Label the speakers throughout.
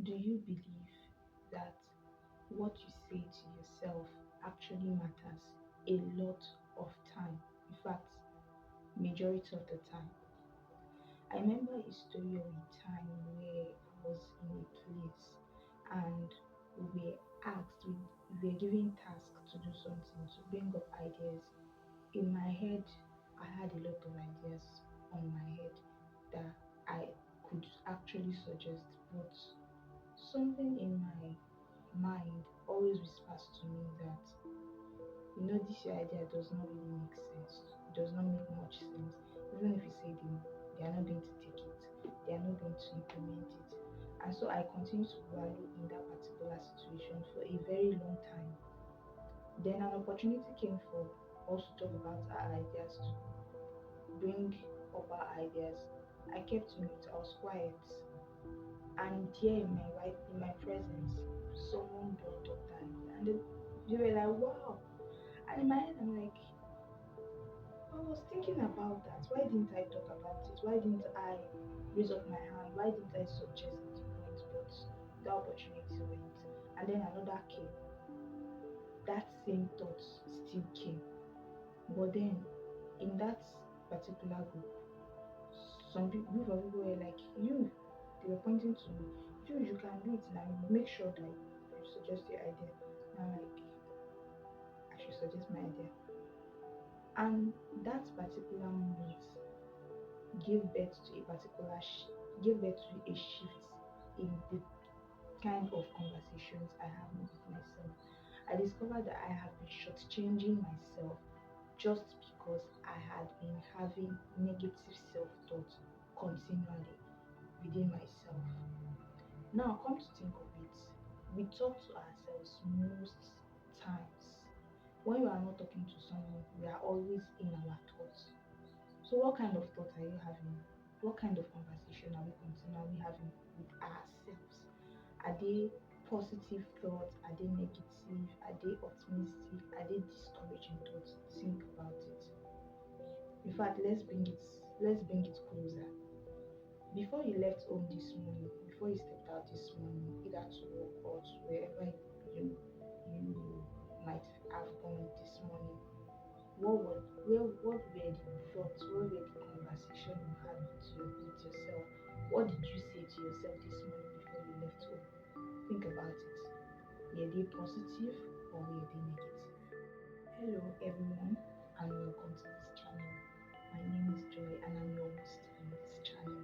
Speaker 1: Do you believe that what you say to yourself actually matters a lot of time? In fact, majority of the time. I remember a story of a time where I was in a place and we were asked, we were given task to do something, to bring up ideas. In my head, I had a lot of ideas on my head that I could actually suggest, but something in my mind always whispers to me that, this your idea does not really make sense. It does not make much sense. Even if you say they are not going to take it, they are not going to implement it. And so I continued to wallow in that particular situation for a very long time. Then an opportunity came for us to talk about our ideas, to bring up our ideas. I kept mute, I was quiet. And there in my presence, someone brought up that idea. And they were like, wow. And in my head, I'm like, I was thinking about that. Why didn't I talk about it? Why didn't I raise up my hand? Why didn't I suggest the point? But that opportunity went. And then another came. That same thought still came. But then in that particular group, some people, group of people were like, they were pointing to me, you can do it now. Make sure that you suggest your idea. And I'm like, I should suggest my idea. And that particular moment gave birth to gave birth to a shift in the kind of conversations I have with myself. I discovered that I have been shortchanging myself just because I had been having negative self-thought continually within myself. Now, come to think of it, we talk to ourselves most times. When we are not talking to someone, we are always in our thoughts. So, what kind of thoughts are you having? What kind of conversation are we continually having with ourselves? Are they positive thoughts? Are they negative? Are they optimistic? Are they discouraging thoughts? Think about it. In fact, let's bring it closer. Before you left home this morning, before you stepped out this morning, either to work or to wherever you might have gone this morning, what were the thoughts, what were the conversation you had with yourself? What did you say to yourself this morning before you left home? Think about it. Were they positive or were they negative? Hello everyone and welcome to this channel. My name is Joy and I'm your host on this channel.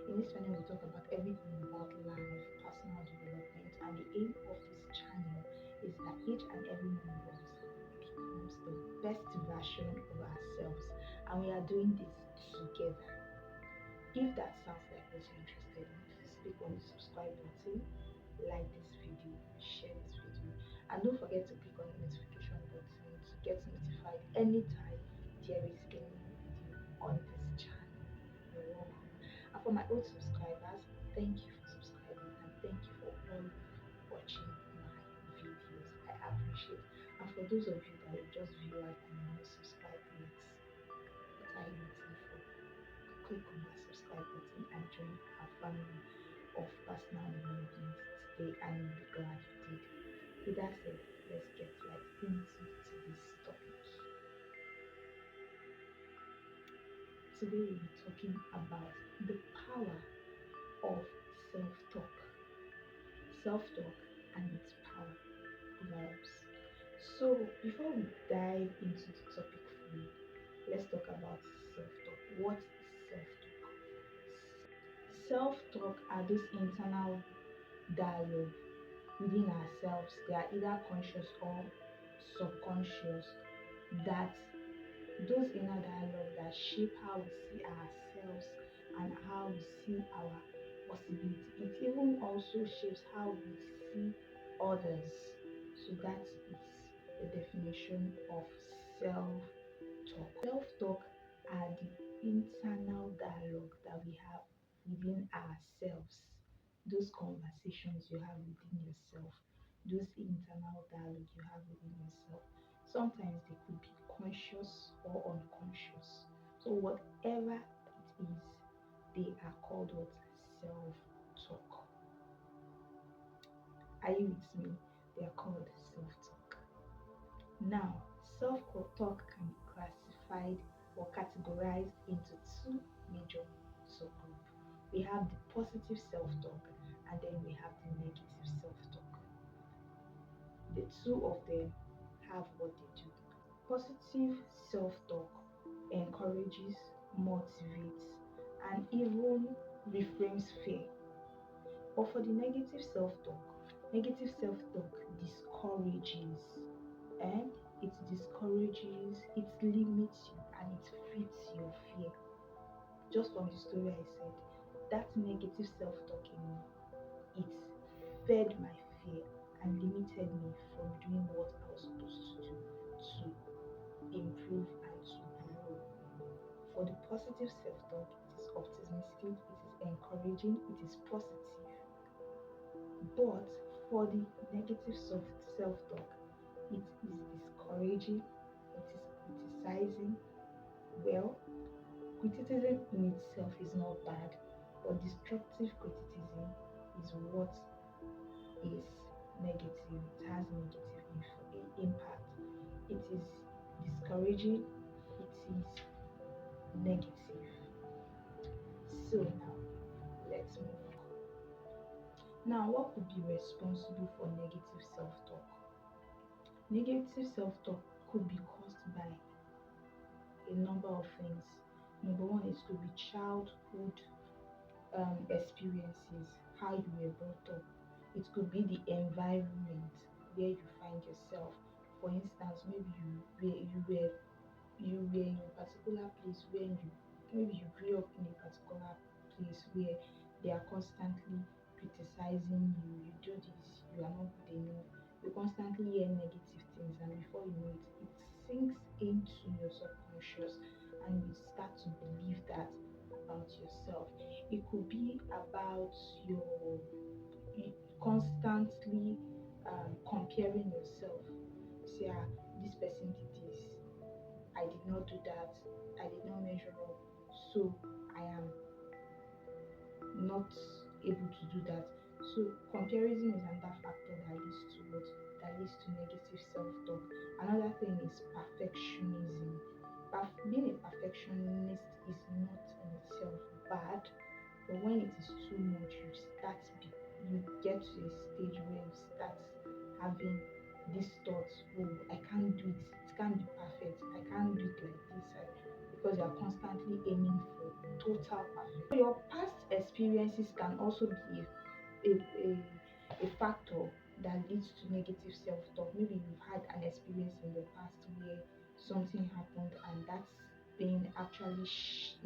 Speaker 1: In this channel we talk about everything about life, personal development, and the aim of this channel is that each and every one of us becomes the best version of ourselves, and we are doing this together. If that sounds like what you're interested in, please click on the subscribe button, like this video, share this video, and don't forget to click on the notification button to get notified anytime there is a new video on this channel. You're welcome. And for my old subscribers, thank you for subscribing and thank you for always watching my videos. I appreciate. And for those of you that are just viewers and you're not subscribed yet, what are you waiting for? Click on that subscribe button and join our family of personal development today, and you'll be glad you did. With that said, let's get right into today's topic. Today we'll be talking about the power of self-talk. Self-talk and its power over us. So before we dive into the topic fully, let's talk about self-talk. What is self-talk? Self-talk are those internal dialogue within ourselves. They are either conscious or subconscious. That those inner dialogue that shape how we see ourselves and how we see our possibility. It even also shapes how we see others. So that is the definition of self-talk. Self-talk are the internal dialogue that we have within ourselves. Those conversations you have within yourself, those internal dialogue you have within yourself. Sometimes they could be conscious or unconscious. So whatever it is, they are called what? Self-talk. Are you with me? They are called self-talk. Now, self-talk can be classified or categorized into two major subgroups. We have the positive self-talk and then we have the negative self-talk. The two of them have what they do. Positive self-talk encourages, motivates, and even reframes fear. But for the negative self-talk discourages, eh? It discourages, it limits you, and it feeds your fear. Just from the story I said, that negative self-talk in me, it fed my fear and limited me from doing what I was supposed to do to improve and to grow. For the positive self-talk, it is optimistic, it is encouraging, it is positive. But for the negative self-talk, it is discouraging, it is criticizing. Well, criticism in itself is not bad, but destructive criticism is what is negative. It has negative impact. It is discouraging, it is negative. So now, let's move on. Now, what could be responsible for negative self-talk? Negative self-talk could be caused by a number of things. Number one, it could be childhood experiences, how you were brought up. It could be the environment where you find yourself. For instance, maybe you were in a particular place where maybe you grew up in a particular place where they are constantly criticizing you. You do this, you are not good enough. You constantly hear negative things, and before you know it, it sinks into your subconscious, and you start to believe that about yourself. It could be about constantly comparing yourself. Say, this person did this, I did not do that, I did not measure up, so I am not able to do that. So comparison is another factor that leads to what? That leads to negative self-talk. Another thing is perfectionism. Being a perfectionist is not in itself bad, but when it is too much, you get to a stage where you start having these thoughts, oh, I can't do it, it can't be perfect, I can't do it like this, because you are constantly aiming for total perfection. So your past experiences can also be a, a, a factor that leads to negative self-talk. Maybe you've had an experience in the past where something happened, and that thing actually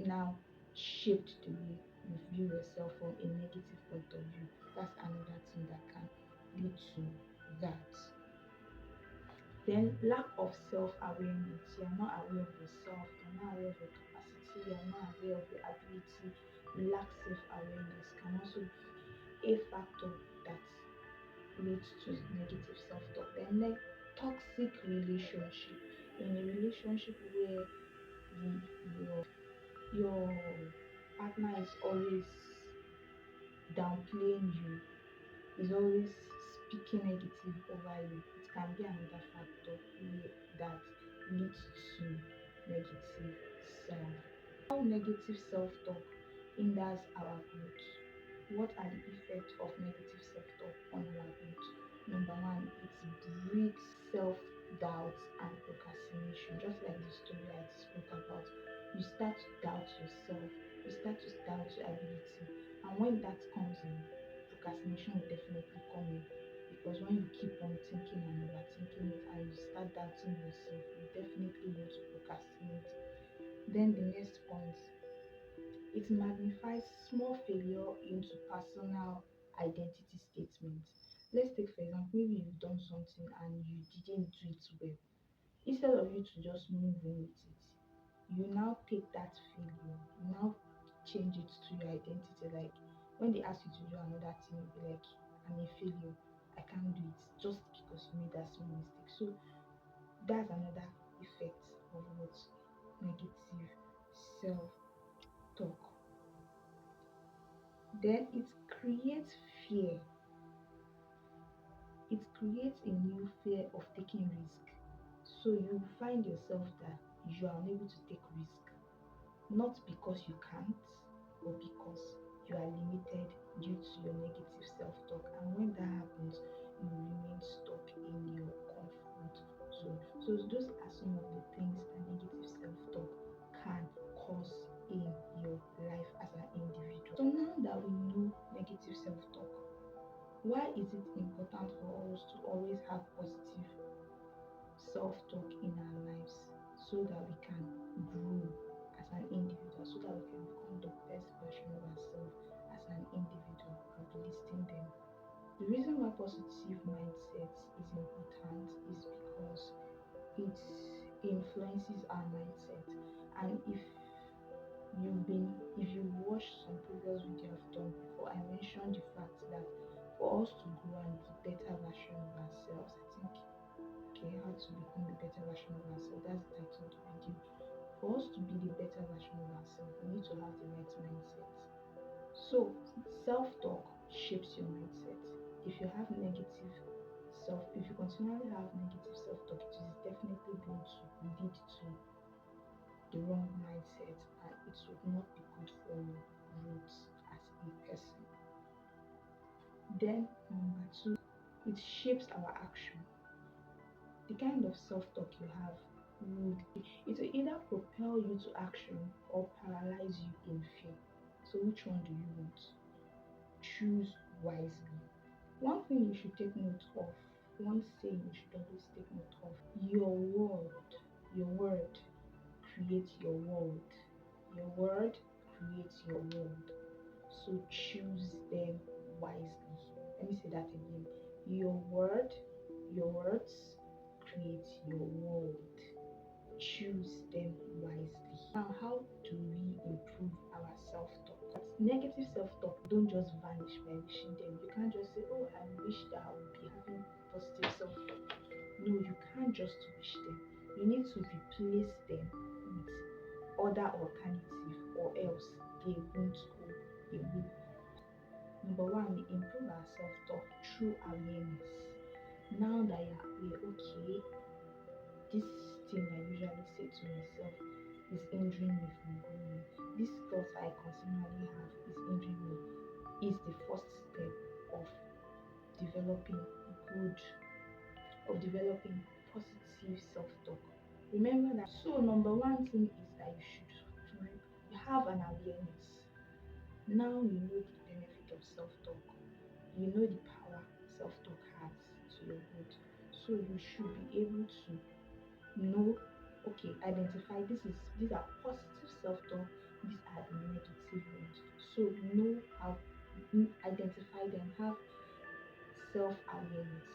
Speaker 1: now shaped the way you view yourself from a negative point of view. That's another thing that can lead to that. Then lack of self-awareness. You are not aware of yourself, you're not aware of your capacity, you're not aware of your ability. You lack self-awareness can also be a factor that leads to negative self-talk. Then toxic relationship. In a relationship where your partner is always downplaying you, is always speaking negative over you, it can be another factor that leads to negative self. How negative self-talk hinders our growth? What are the effects of negative self-talk on our growth? Number one, it breeds self-doubt and procrastination. Just like the story I spoke about, you start to doubt yourself, you start to doubt your ability, and when that comes in, procrastination will definitely come in, because when you keep on thinking and overthinking it and you start doubting yourself, you definitely want to procrastinate. Then the next point, it magnifies small failure into personal identity statements. Let's take for example, maybe you've done something and you didn't do it well. Instead of you to just move on with it, you now take that failure, you now change it to your identity. Like when they ask you to do another thing, you'll be like, I'm a failure, I can't do it just because you made that small mistake. So that's another effect of what? Negative self talk. Then it creates fear creates a new fear of taking risk. So you find yourself that you are unable to take risk, not because you can't, but because you are limited due to your negative self-talk. And when that happens, you remain stuck in your comfort zone. So those are some of the things that negative self-talk can cause in your life as an individual. So now that we know negative self-talk, why is it important for us to always have positive self-talk in our lives so that we can grow as an individual, so that we can become the best version of ourselves as an individual and listing them? The reason why positive mindset is important is because it influences our mindset. And if you watch some previous video I've done before, I mentioned the fact that for us to grow and be better version of ourselves, I think, okay, how to become the better version of ourselves, that's the title of the video. For us to be the better version of ourselves, we need to have the right mindset. So self-talk shapes your mindset. If you have negative if you continually have negative self-talk, it is definitely going to lead to the wrong mindset, and it would not be good for your growth as a person. Then number two, it shapes our action. The kind of self-talk you have would it will either propel you to action or paralyze you in fear. So which one do you want? Choose wisely. One thing you should take note of, one saying you should always take note of, your word creates your world. Your word creates your world. So choose them wisely. Let me say that again. Your words create your world. Choose them wisely. Now, how do we improve our self-talk? Negative self-talk don't just vanish by wishing them. You can't just say, oh, I wish that I would be having positive self-talk. No, you can't just wish them. You need to replace them with other alternative, or else they won't go away. Number one, we improve our self-talk through awareness. Now that you're aware, okay, this thing I usually say to myself is hindering me from growing. This thought I continually have is hindering me. Is the first step of developing developing positive self-talk. Remember that. So number one thing is that you have an awareness. Now you know the benefit of self-talk. You know the power self-talk has to your growth. So you should be able to know, okay, identify these are positive self-talk, these are the negative ones. So know how identify them, have self-awareness,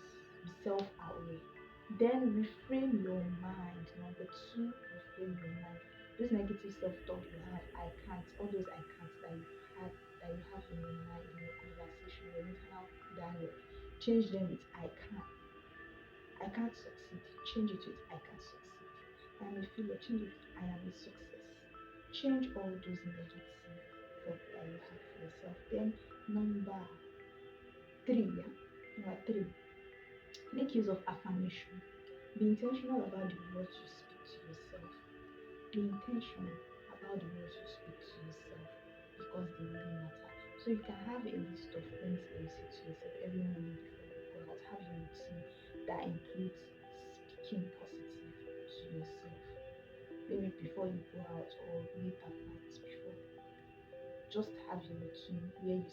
Speaker 1: be self-aware. Then reframe your mind. Number two, reframe your mind. Those negative self-talk you have, I can't, all those I can't that you have in your mind, in your conversation, your internal dialogue, change them with I can. I can't succeed. Change it with I can succeed. I am a failure. Change it with I am a success. Change all those negative thoughts that you have for yourself. Then number three, yeah. Number three, make use of affirmation. Be intentional about the words you speak to yourself. Be intentional about the words you speak to yourself because they really matter. So you can have a list of things that you say to yourself every morning before you go out. Have a routine that includes speaking positive to yourself. Maybe before you go out or late at night before. Just have a routine where you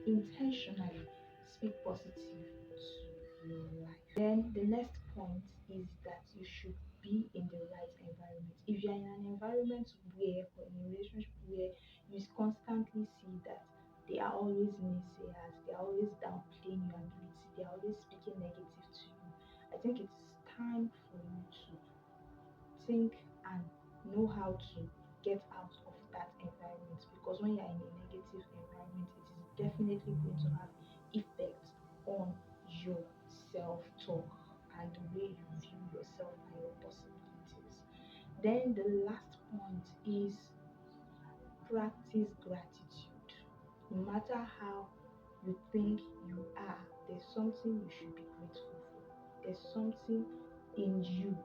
Speaker 1: intentionally speak positive to your life. Then the next point is that you should be in the right environment. If you're in an environment where, or in a relationship where you constantly see that they are always naysayers, they are always downplaying your ability, they are always speaking negative to you, I think it's time for you to think and know how to get out of that environment, because when you're in a negative environment, it is definitely going to have effect on your self-talk and the way you view yourself and your possibilities. Then the last point is practice gratitude. No matter how you think you are, there's something you should be grateful There's something in you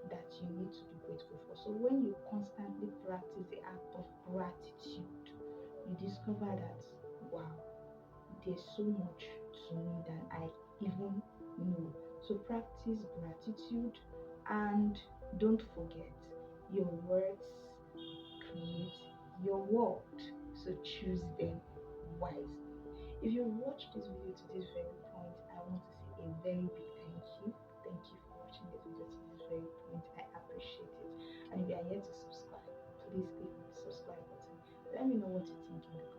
Speaker 1: that you need to be grateful for. So when you constantly practice the act of gratitude, you discover that wow, there's so much to me than I even know. So practice gratitude, and don't forget, your words create your world. So choose them wisely. If you watched this video to this very point, I want to say a very big thank you. Thank you for watching this video to this very point. I appreciate it. And if you are yet to subscribe, please click on the subscribe button. Let me know what you think in the